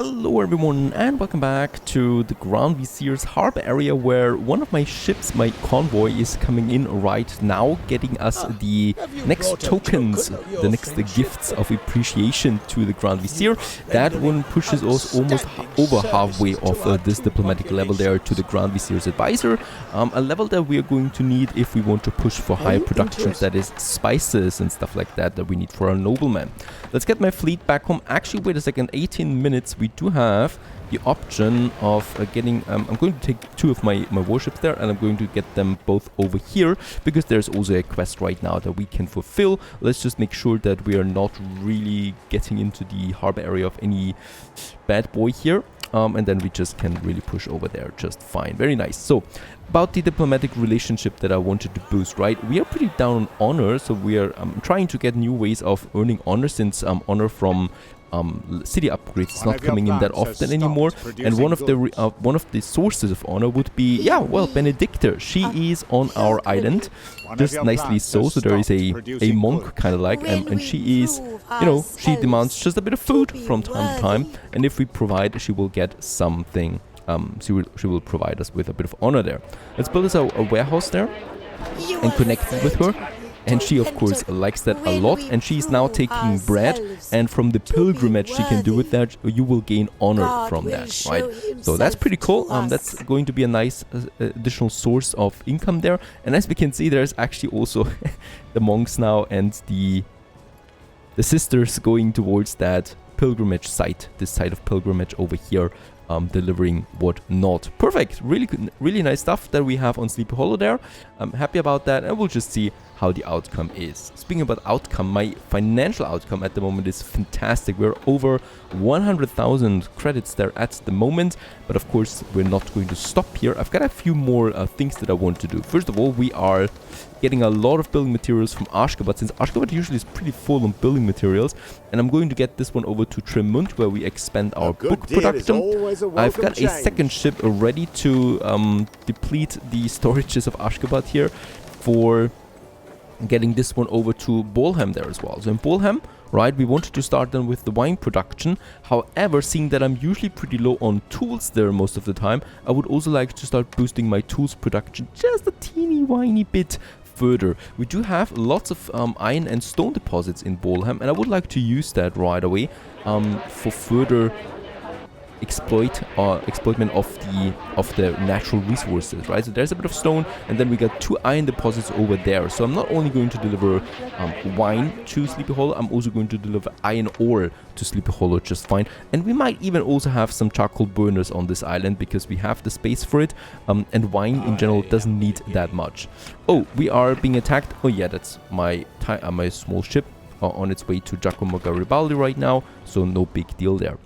Hello everyone and welcome back to the Ground Vizier's harbor area, where one of my ships, my convoy, is coming in right now, getting us the next tokens, the next gifts of appreciation to the Ground Vizier. That one pushes us almost over halfway of this diplomatic level there to the Ground Vizier's advisor, a level that we are going to need if we want to push for higher productions, that is spices and stuff like that we need for our nobleman. Let's get my fleet back home. Actually, wait a second, 18 minutes. We do have the option of getting... I'm going to take two of my warships there, and I'm going to get them both over here, because there's also a quest right now that we can fulfill. Let's just make sure that we are not really getting into the harbor area of any bad boy here. And then we just can really push over there just fine. Very nice. So, about the diplomatic relationship that I wanted to boost, right? We are pretty down on honor, so we are trying to get new ways of earning honor, since honor from city upgrades is not coming in that often anymore. And one of the sources of honor would be, yeah, well, Benedicta. She is on our island, just nicely so. So there is a monk kind of like, and she is, you know, she demands just a bit of food from time to time, and if we provide, she will get something. She will provide us with a bit of honor there. Let's build us a warehouse there and connect with her. And she, of course, likes that a lot. And she's now taking bread. And from the pilgrimage she can do with that, you will gain honor from that, right? So that's pretty cool. That's going to be a nice additional source of income there. And as we can see, there's actually also the monks now and the sisters going towards that pilgrimage site, this site of pilgrimage over here. Delivering what not. Perfect. Really good, really nice stuff that we have on Sleepy Hollow there. I'm happy about that, and we'll just see how the outcome is. Speaking about outcome, my financial outcome at the moment is fantastic. We're over 100,000 credits there at the moment, but of course we're not going to stop here. I've got a few more things that I want to do. First of all, we are getting a lot of building materials from Ashgabat, since Ashgabat usually is pretty full on building materials, and I'm going to get this one over to Tremont, where we expand our book production. I've got a second ship ready to deplete the storages of Ashgabat here for getting this one over to Bolham there as well. So in Bolham, right, we wanted to start then with the wine production. However, seeing that I'm usually pretty low on tools there most of the time, I would also like to start boosting my tools production just a teeny whiny bit further. We do have lots of iron and stone deposits in Bolham, and I would like to use that right away for further exploitment of the natural resources, right? So there's a bit of stone, and then we got 2 iron deposits over there. So I'm not only going to deliver wine to Sleepy Hollow, I'm also going to deliver iron ore to Sleepy Hollow just fine. And we might even also have some charcoal burners on this island, because we have the space for it, and wine in general doesn't need that much. Oh, we are being attacked. Oh yeah, that's my small ship on its way to Giacomo Garibaldi right now, so no big deal there.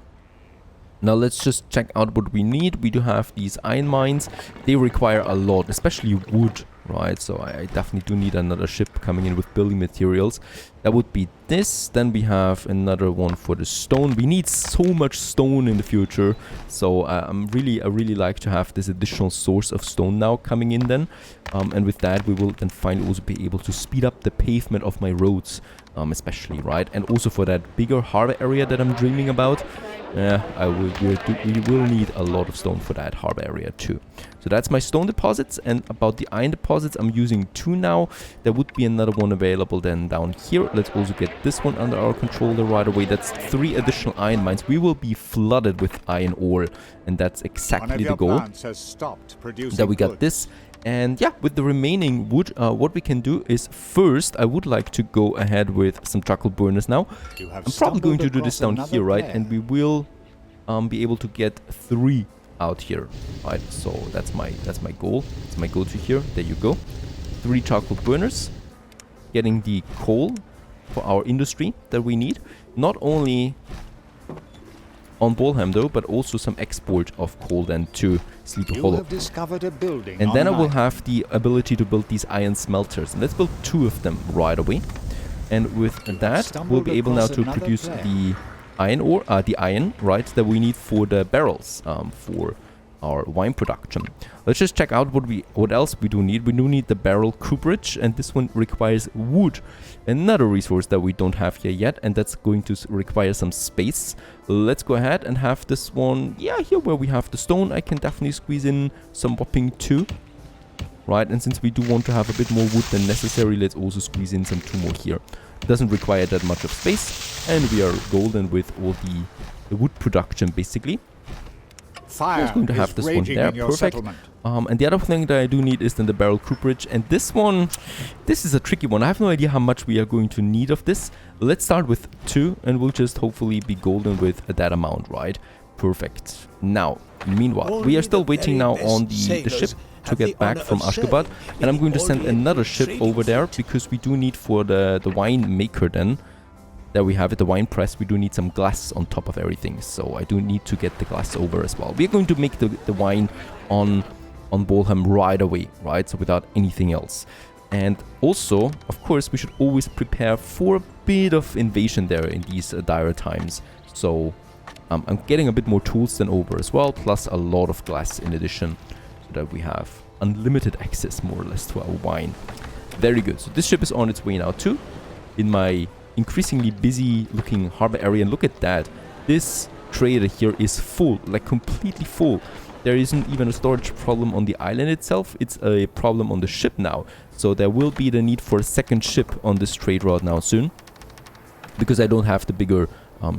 Now let's just check out what we need. We do have these iron mines. They require a lot, especially wood, right? So I definitely do need another ship coming in with building materials. That would be this. Then we have another one for the stone. We need so much stone in the future. So I really like to have this additional source of stone now coming in then. And with that, we will then finally also be able to speed up the pavement of my roads, especially, right? And also for that bigger harbor area that I'm dreaming about. We will need a lot of stone for that harbor area too. So that's my stone deposits. And about the iron deposits, I'm using 2 now. There would be another one available then down here. Let's also get this one under our controller right away. That's 3 additional iron mines. We will be flooded with iron ore, and that's exactly the goal. That we got this. And yeah, with the remaining wood, what we can do is first, I would like to go ahead with some charcoal burners now. I'm probably going to do this down here, right? And we will be able to get 3 out here, right? So that's my goal. It's my go-to here. There you go. 3 charcoal burners, getting the coal for our industry that we need. Not only on Bolham though, but also some export of coal then to Sleepy Hollow. And then I will have the ability to build these iron smelters. And let's build 2 of them right away. And with that, we'll be able now to produce the iron ore, right, that we need for the barrels, for our wine production. Let's just check out what else we do need. We do need the barrel cooperage, and this one requires wood, another resource that we don't have here yet, and that's going to require some space. Let's go ahead and have this one, yeah, here where we have the stone. I can definitely squeeze in some whopping 2. Right, and since we do want to have a bit more wood than necessary, let's also squeeze in some 2 more here. It doesn't require that much of space, and we are golden with all the wood production, basically. Fire I'm going to have this one there, perfect. And the other thing that I do need is then the barrel cooperage, and this one, this is a tricky one. I have no idea how much we are going to need of this. Let's start with 2, and we'll just hopefully be golden with that amount, right? Perfect. Now, meanwhile, we are still waiting now on the ship to get back from Ashgabat, and I'm going to send another ship over there because we do need for the wine maker then. There we have it, the wine press. We do need some glass on top of everything, so I do need to get the glass over as well. We're going to make the wine on Bolham right away, right? So without anything else. And also, of course, we should always prepare for a bit of invasion there in these dire times. So I'm getting a bit more tools than over as well, plus a lot of glass in addition, so that we have unlimited access more or less to our wine. Very good. So this ship is on its way now too, in my increasingly busy looking harbor area. And look at that, this trader here is full, like completely full. There isn't even a storage problem on the island itself, it's a problem on the ship now. So there will be the need for a second ship on this trade route now soon, because I don't have the bigger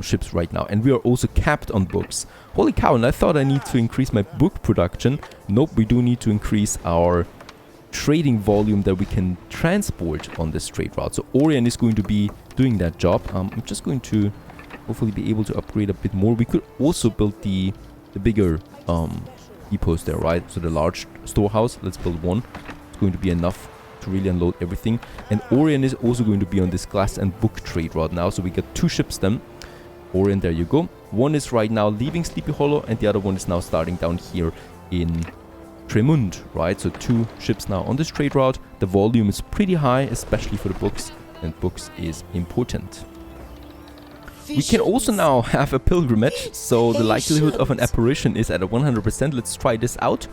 ships right now, and we are also capped on books. Holy cow, and I thought I need to increase my book production. Nope, we do need to increase our trading volume that we can transport on this trade route. So Orion is going to be doing that job. I'm just going to hopefully be able to upgrade a bit more. We could also build the bigger depots there, right? So the large storehouse, let's build one. It's going to be enough to really unload everything. And Orion is also going to be on this glass and book trade route now. So we got 2 ships then. Orion, there you go. One is right now leaving Sleepy Hollow, and the other one is now starting down here in Tremund, right? So 2 ships now on this trade route. The volume is pretty high, especially for the books, and books is important. We can also now have a pilgrimage, so the likelihood of an apparition is at a 100%. Let's try this out.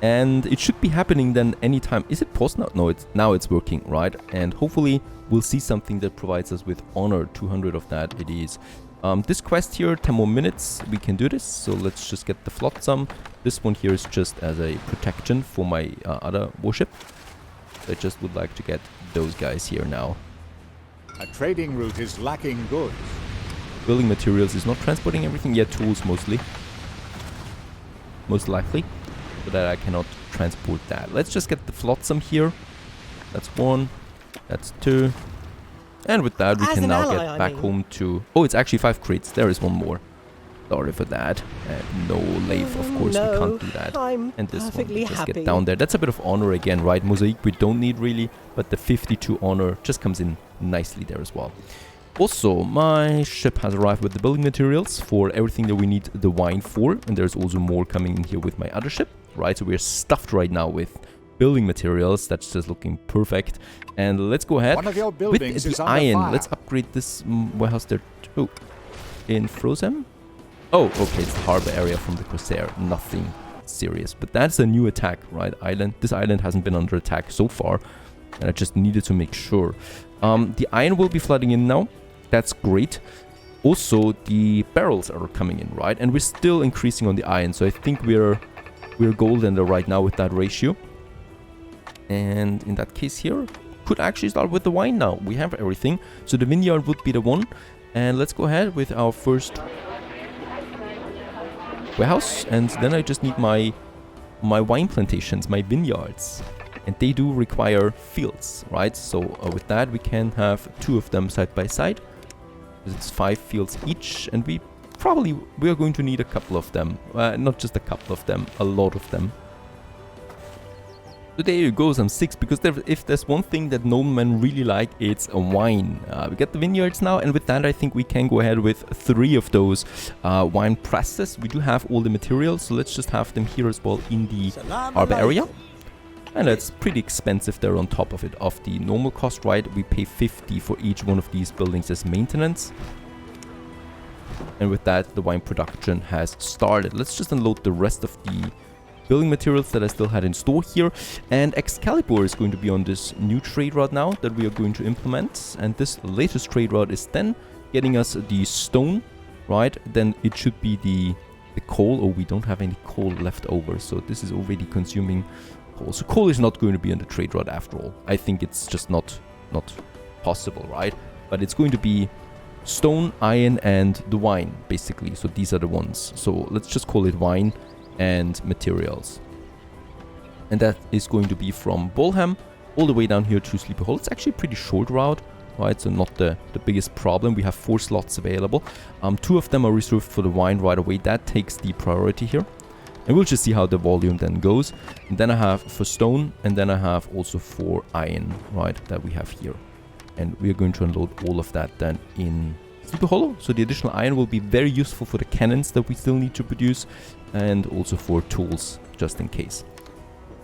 And it should be happening then anytime. Is it paused now? No, now it's working, right? And hopefully we'll see something that provides us with honor. 200 of that it is. This quest here, 10 more minutes, we can do this. So let's just get the flotsam. This one here is just as a protection for my other warship. I just would like to get those guys here now. A trading route is lacking goods. Building materials is not transporting everything yet. Tools mostly. Most likely. So that I cannot transport that. Let's just get the flotsam here. That's 1. That's 2. And with that, we can now get back home to... Oh, it's actually 5 crates. There is one more. Sorry for that. No lathe, of course, we can't do that. And this one, just get down there. That's a bit of honor again, right? Mosaic we don't need really, but the 52 honor just comes in nicely there as well. Also, my ship has arrived with the building materials for everything that we need the wine for. And there's also more coming in here with my other ship, right? So we're stuffed right now with building materials. That's just looking perfect. And let's go ahead with the iron. Let's upgrade this warehouse there too. In Frozem? Oh, okay, it's the harbor area from the Corsair. Nothing serious. But that's a new attack, right? Island. This island hasn't been under attack so far. And I just needed to make sure. The iron will be flooding in now. That's great. Also, the barrels are coming in, right? And we're still increasing on the iron. So I think we're golden there right now with that ratio. And in that case here, could actually start with the wine now. We have everything. So the vineyard would be the one. And let's go ahead with our first warehouse. And then I just need my wine plantations, my vineyards. And they do require fields, right? So with that, we can have 2 of them side by side. It's 5 fields each. And we are going to need a couple of them. Not just a couple of them, a lot of them. So there you go, some 6, because if there's one thing that noblemen really like, it's a wine. We got the vineyards now, and with that I think we can go ahead with 3 of those wine presses. We do have all the materials, so let's just have them here as well in the harbor area. And that's pretty expensive there on top of it, of the normal cost, right? We pay 50 for each one of these buildings as maintenance. And with that, the wine production has started. Let's just unload the rest of the building materials that I still had in store here. And Excalibur is going to be on this new trade route now that we are going to implement. And this latest trade route is then getting us the stone, right? Then it should be the coal. Oh, we don't have any coal left over. So this is already consuming coal. So coal is not going to be on the trade route after all. I think it's just not possible, right? But it's going to be stone, iron, and the wine, basically. So these are the ones. So let's just call it wine and materials. And that is going to be from Bolham all the way down here to Sleepy Hollow. It's actually a pretty short route, right? So not the biggest problem. We have 4 slots available. 2 of them are reserved for the wine right away. That takes the priority here. And we'll just see how the volume then goes. And then I have for stone, and then I have also for iron, right, that we have here. And we are going to unload all of that then in Sleepy Hollow. So the additional iron will be very useful for the cannons that we still need to produce, and also for tools, just in case.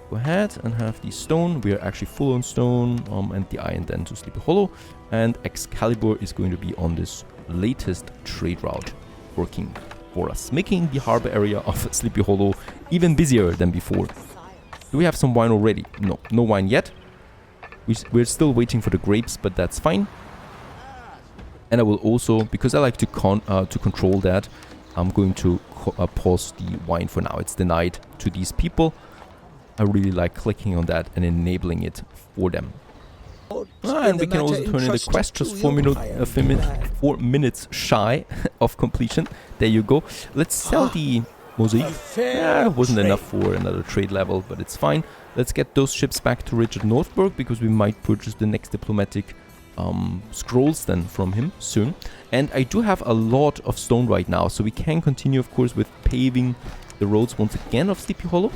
Go ahead and have the stone. We are actually full on stone, and the iron then to Sleepy Hollow. And Excalibur is going to be on this latest trade route, working for us, making the harbor area of Sleepy Hollow even busier than before. Do we have some wine already? No, no wine yet. We're still waiting for the grapes, but that's fine. And I will also, because I like to control that, I'm going to pause the wine for now. It's denied to these people. I really like clicking on that and enabling it for them. And we can also turn in the quest, just 4 minutes shy of completion. There you go. Let's sell the mosaic. Yeah, it wasn't enough for another trade level, but it's fine. Let's get those ships back to Richard Northburg, because we might purchase the next diplomatic scrolls then from him soon. And I do have a lot of stone right now, so we can continue, of course, with paving the roads once again of Sleepy Hollow.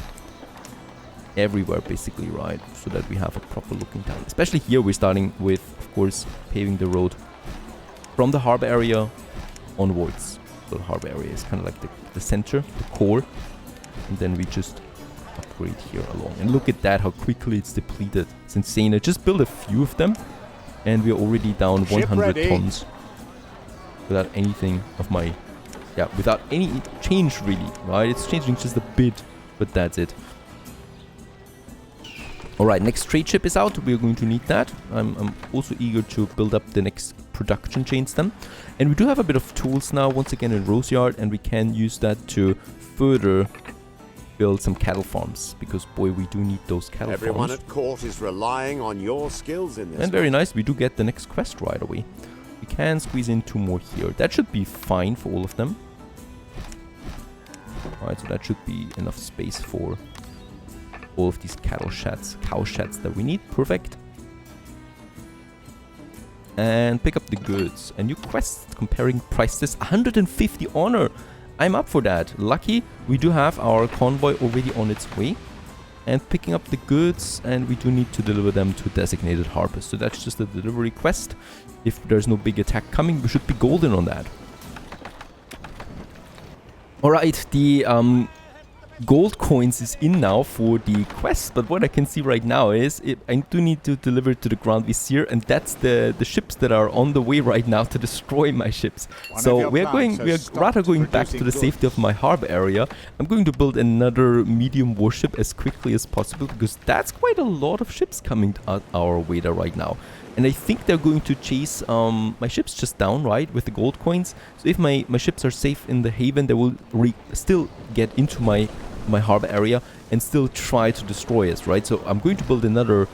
Everywhere, basically, right? So that we have a proper looking town. Especially here, we're starting with, of course, paving the road from the harbor area onwards. So the harbor area is kind of like the center, the core. And then we just upgrade here along. And look at that, how quickly it's depleted. It's insane. I just built a few of them, and we're already down 100 tons. Without anything of my... Yeah, without any change, really, right? It's changing just a bit, but that's it. Alright, next trade ship is out. We're going to need that. I'm also eager to build up the next production chains then. And we do have a bit of tools now, once again in Roseyard, and we can use that to further build some cattle farms, because boy, we do need those cattle farms. Everyone at court is relying on your skills in this. And very nice, we do get the next quest right away. We can squeeze in 2 more here. That should be fine for all of them. Alright, so that should be enough space for all of these cow sheds that we need. Perfect. And pick up the goods. A new quest comparing prices. 150 honor. I'm up for that. Lucky, we do have our convoy already on its way. And picking up the goods, and we do need to deliver them to designated harbors. So that's just a delivery quest. If there's no big attack coming, we should be golden on that. Alright, the gold coins is in now for the quest, but what I can see right now is I do need to deliver to the Grand Vizier, and that's the ships that are on the way right now to destroy my ships. So we are rather going back to the safety of my harbor area. I'm going to build another medium warship as quickly as possible, because that's quite a lot of ships coming our way there right now. And I think they're going to chase my ships just down, right, with the gold coins. So if my ships are safe in the haven, they will still get into my harbor area and still try to destroy us, right? So I'm going to build another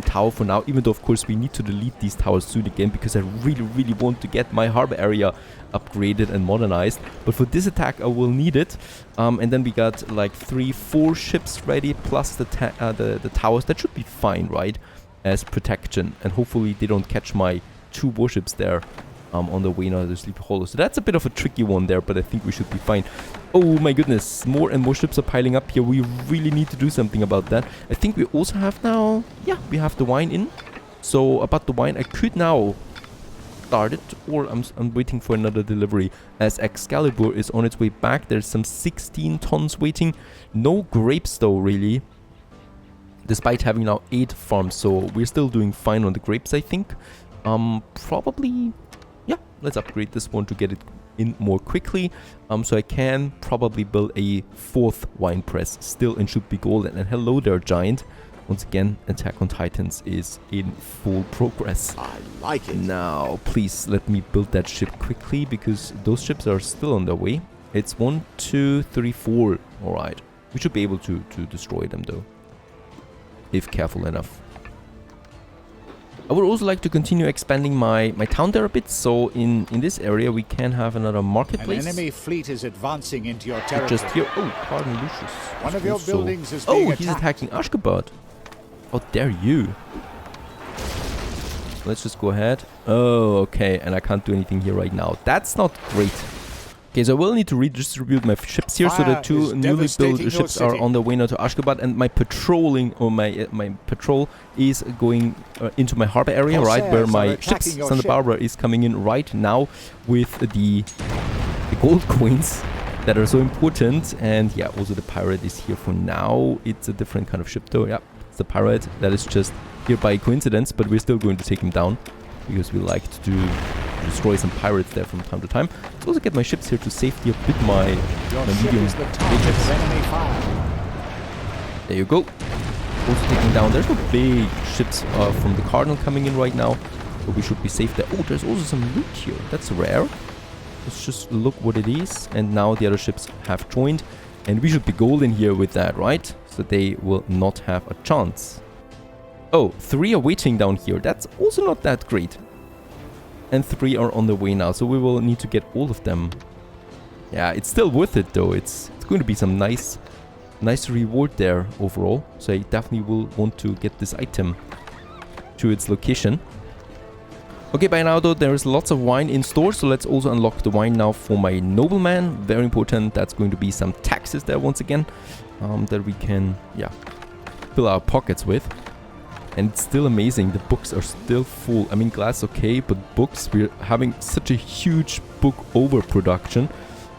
tower for now, even though of course we need to delete these towers soon again, because I really want to get my harbor area upgraded and modernized. But for this attack I will need it. And then we got like 3-4 ships ready, plus the towers. That should be fine, right, as protection. And hopefully they don't catch my 2 warships there on the way now to Sleepy Hollow. So that's a bit of a tricky one there, but I think we should be fine. Oh my goodness, more and more ships are piling up here. We really need to do something about that. I think we also have now, yeah, we have the wine in. So about the wine, I could now start it, or I'm waiting for another delivery, as Excalibur is on its way back. There's some 16 tons waiting. No grapes though, really, despite having now 8 farms. So we're still doing fine on the grapes, I think. Probably, yeah, let's upgrade this one to get it in more quickly. So I can probably build a 4th wine press still and should be golden. And hello there, giant. Once again, Attack on Titans is in full progress. I like it. Now, please let me build that ship quickly because those ships are still on their way. It's 1, 2, 3, 4. All right. We should be able to destroy them though, if careful enough. I would also like to continue expanding my town there a bit. So in this area we can have another marketplace. An enemy fleet is advancing into your territory. Just here. Oh, pardon Lucius. One of your Also, buildings is being he's attacking Ashgabat. How dare you? Let's just go ahead. Oh, okay. And I can't do anything here right now. That's not great. Okay, so I will need to redistribute my ships here. So the 2 newly built ships are on their way now to Ashgabat, and my patrolling, or my patrol is going into my harbor area, right, where my ships, Santa Barbara, is coming in right now with the gold coins that are so important. And yeah, also the pirate is here for now. It's a different kind of ship though. Yeah, it's the pirate that is just here by coincidence, but we're still going to take him down because we like to destroy some pirates there from time to time. Let's also get my ships here to safety a bit, my medium ships. There you go. Also taking down. There's no big ships from the Cardinal coming in right now, but we should be safe there. Oh, there's also some loot here. That's rare. Let's just look what it is. And now the other ships have joined, and we should be golden here with that, right? So they will not have a chance. Oh, 3 are waiting down here. That's also not that great. And 3 are on the way now, so we will need to get all of them. Yeah, it's still worth it though. It's going to be some nice reward there overall. So I definitely will want to get this item to its location. Okay, by now though there is lots of wine in store, so let's also unlock the wine now for my nobleman. Very important. That's going to be some taxes there once again, that we can fill our pockets with. And it's still amazing, the books are still full. I mean, glass okay, but books, we're having such a huge book overproduction.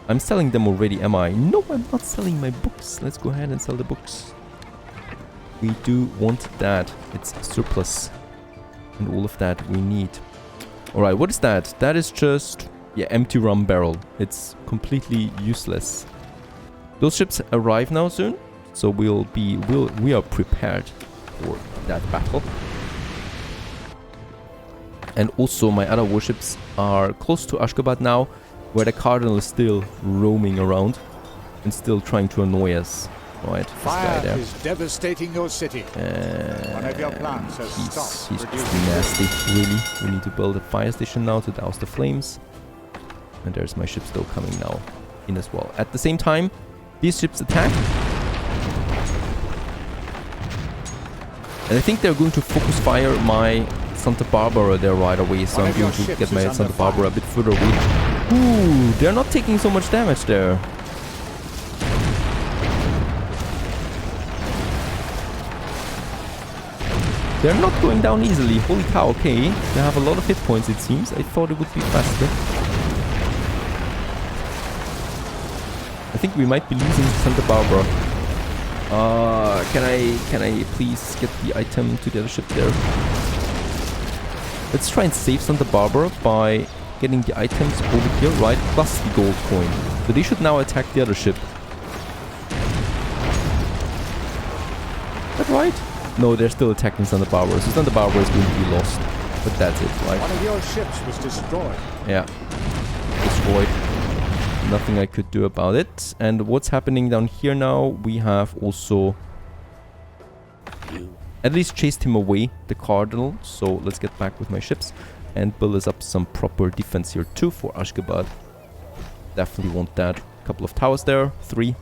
I'm selling them already, am I? No, I'm not selling my books. Let's go ahead and sell the books. We do want that. It's surplus. And all of that we need. Alright, what is that? That is just, empty rum barrel. It's completely useless. Those ships arrive now soon. So we are prepared for that battle. And also my other warships are close to Ashgabat now, where the Cardinal is still roaming around and still trying to annoy us. Right, this guy there. Is devastating your city. One of your plants has stopped. He's just nasty, really. We need to build a fire station now to douse the flames. And there's my ships though coming now in as well. At the same time, these ships attack. And I think they're going to focus fire my Santa Barbara there right away. So I'm going to get my Santa Barbara a bit further away. Ooh, they're not taking so much damage there. They're not going down easily. Holy cow, okay. They have a lot of hit points, it seems. I thought it would be faster. I think we might be losing Santa Barbara. Can I please get the item to the other ship there? Let's try and save Santa Barbara by getting the items over here, right? Plus the gold coin. So they should now attack the other ship. Is that right? No, they're still attacking Santa Barbara. So Santa Barbara is going to be lost. But that's it, right? One of your ships was destroyed. Yeah. Destroyed. Nothing I could do about it. And what's happening down here now? We have also at least chased him away, the Cardinal. So let's get back with my ships and build us up some proper defense here too for Ashgabat. Definitely want that. A couple of towers there, 3.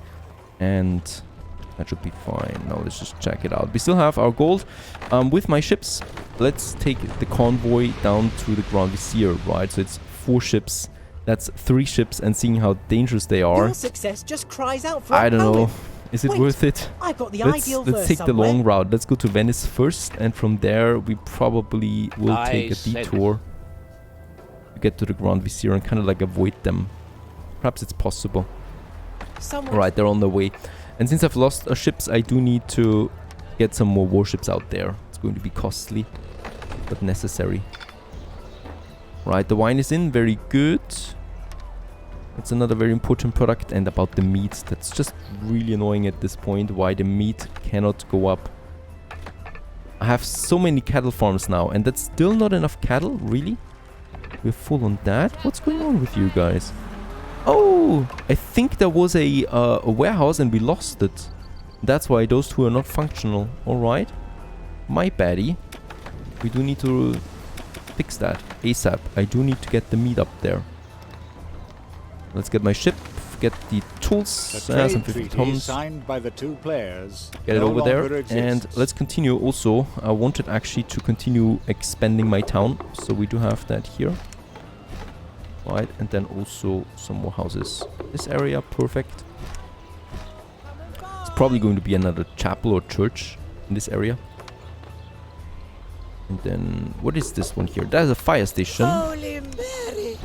And that should be fine. Now let's just check it out. We still have our gold. With my ships, let's take the convoy down to the Grand Vizier, right? So it's 4 ships. That's 3 ships, and seeing how dangerous they are. Your success just cries out for I don't know. Is it worth it? I got the let's take the long route. Let's go to Venice first, and from there we probably will take a detour to get to the Grand Vizier and kind of like avoid them. Perhaps it's possible. Alright, they're on their way. And since I've lost ships, I do need to get some more warships out there. It's going to be costly, but necessary. Right, the wine is in. Very good. It's another very important product. And about the meat, that's just really annoying at this point, why the meat cannot go up. I have so many cattle farms now, and that's still not enough cattle, really? We're full on that? What's going on with you guys? Oh, I think there was a warehouse and we lost it. That's why those two are not functional. Alright. My baddie. We do need to fix that ASAP. I do need to get the meat up there. Let's get my ship. Get the tools. Some 50 tons. Signed by the two players Get it over there. And let's continue also. I wanted actually to continue expanding my town. So we do have that here. Right. And then also some more houses. This area. Perfect. It's probably going to be another chapel or church in this area. And then, what is this one here? That is a fire station. Holy Mary,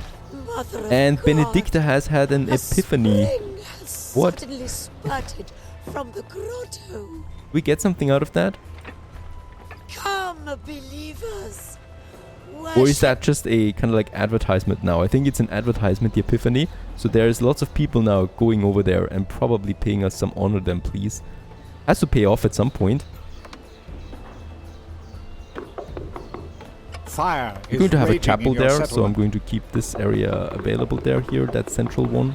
Mother And of Benedicta God, has had an a epiphany. spring has What? suddenly spurted from the grotto. We get something out of that? Come, believers. Or is that just a kind of like advertisement now? I think it's an advertisement, the epiphany. So there's lots of people now going over there and probably paying us some honor then, please. Has to pay off at some point. Fire We're going to have a raging chapel in your there, so I'm settlement. going to keep this area available there, here, that central one.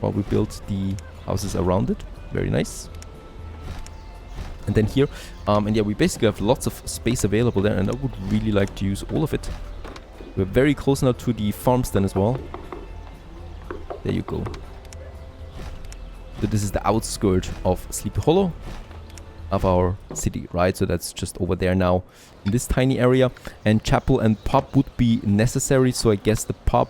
While we build the houses around it. Very nice. And then here, and yeah, we basically have lots of space available there, and I would really like to use all of it. We're very close now to the farms then as well. There you go. So this is the outskirt of Sleepy Hollow. Of our city, right? So that's just over there now in this tiny area. And chapel and pub would be necessary, so I guess the pub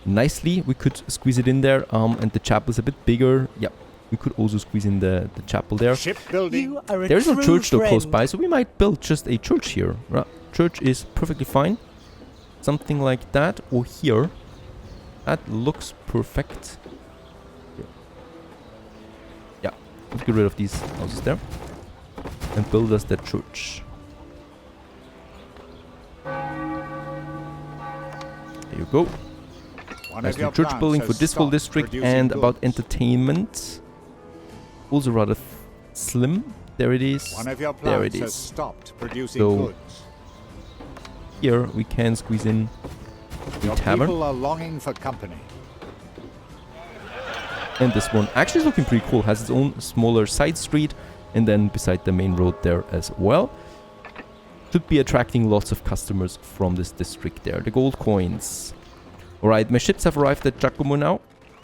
nicely we could squeeze it in there, and the chapel is a bit bigger. Yeah, we could also squeeze in the chapel there. Shipbuilding. You are a There's no true church though close friend. by, so we might build just a church here. Right? Church is perfectly fine, something like that, or here. That looks perfect. Yeah, let's get rid of these houses there and build us that church. There you go. One Nice of new your church plants building has for this whole stopped district. producing And about goods. entertainment, also rather slim. There it is. One of your There it plants has is. stopped producing So, goods. Here we can squeeze in a Your tavern. people are longing for company. And this one actually is looking pretty cool. Has its own smaller side street. And then beside the main road there as well. Should be attracting lots of customers from this district there. The gold coins. Alright, my ships have arrived at Giacomo now.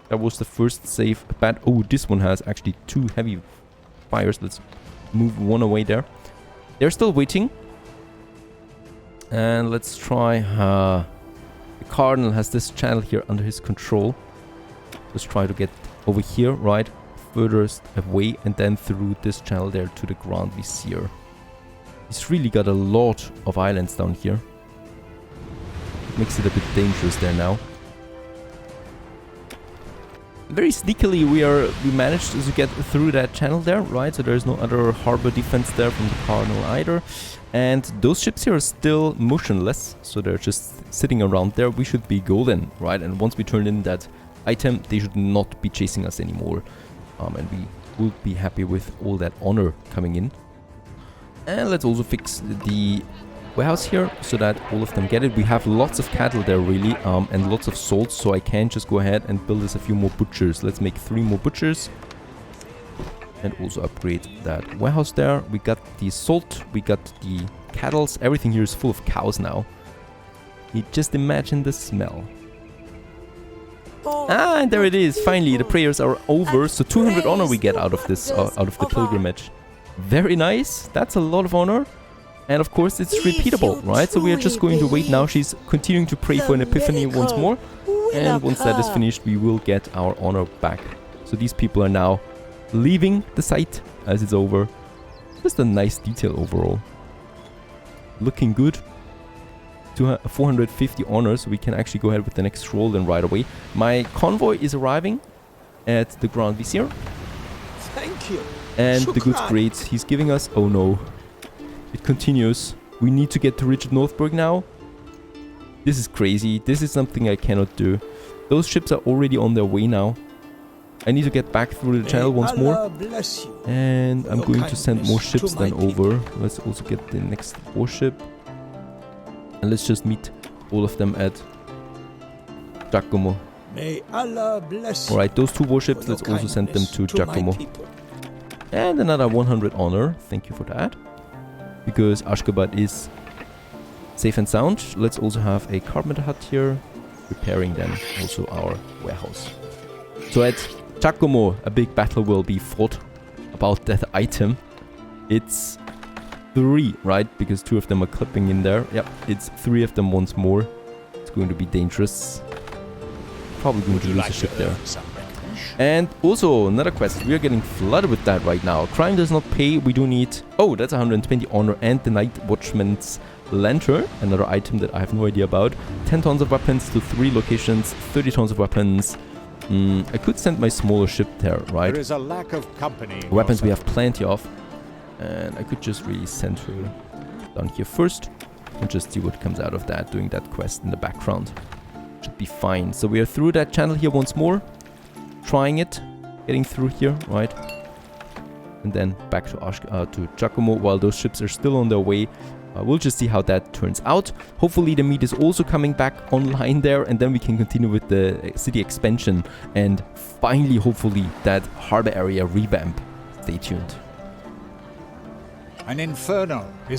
That was the first save. Bad. Oh, this one has actually 2 heavy fires. Let's move one away there. They're still waiting. And let's try... the Cardinal has this channel here under his control. Let's try to get over here, right? Furthest away, and then through this channel there to the Grand Vizier. He's really got a lot of islands down here. Makes it a bit dangerous there now. Very sneakily we managed to get through that channel there, right? So there's no other harbor defense there from the Cardinal either. And those ships here are still motionless, so they're just sitting around there. We should be golden, right? And once we turn in that item, they should not be chasing us anymore. And we will be happy with all that honor coming in. And let's also fix the warehouse here so that all of them get it. We have lots of cattle there really, and lots of salt, so I can just go ahead and build us a few more butchers. Let's make 3 more butchers. And also upgrade that warehouse there. We got the salt, we got the cattle. Everything here is full of cows now. You just imagine the smell. Ah, and there it is. Finally, the prayers are over. So 200 honor we get out of this, out of the pilgrimage. Very nice. That's a lot of honor. And of course, it's repeatable, right? So we are just going to wait now. She's continuing to pray for an epiphany once more. And once that is finished, we will get our honor back. So these people are now leaving the site as it's over. Just a nice detail overall. Looking good. 450 honors, so we can actually go ahead with the next scroll then right away. My convoy is arriving at the Grand Vizier. Thank you. And the goods great. He's giving us... Oh no. It continues. We need to get to Richard Northburg now. This is crazy. This is something I cannot do. Those ships are already on their way now. I need to get back through the channel once more. Bless you. And I'm your going to send more kindness ships to my then over. Let's also get the next warship. And let's just meet all of them at Giacomo. May Allah bless you. Alright, those 2 warships, for your let's also send them kindness to my Giacomo. people. And another 100 honor. Thank you for that. Because Ashgabat is safe and sound. Let's also have a carpenter hut here. Preparing then also our warehouse. So at Giacomo, a big battle will be fought about that item. It's 3, right? Because 2 of them are clipping in there. Yep, it's 3 of them once more. It's going to be dangerous. Probably going to lose a ship there. And also, another quest. We are getting flooded with that right now. Crime does not pay. We do need... Oh, that's 120 honor and the Night Watchman's Lantern. Another item that I have no idea about. 10 tons of weapons to 3 locations. 30 tons of weapons. I could send my smaller ship there, right? There is a lack of company. Weapons we have plenty of. And I could just really send her down here first. And just see what comes out of that, doing that quest in the background. Should be fine. So we are through that channel here once more. Trying it. Getting through here, right? And then back to Giacomo while those ships are still on their way. We'll just see how that turns out. Hopefully the meat is also coming back online there, and then we can continue with the city expansion and finally, hopefully, that harbor area revamp. Stay tuned. An inferno is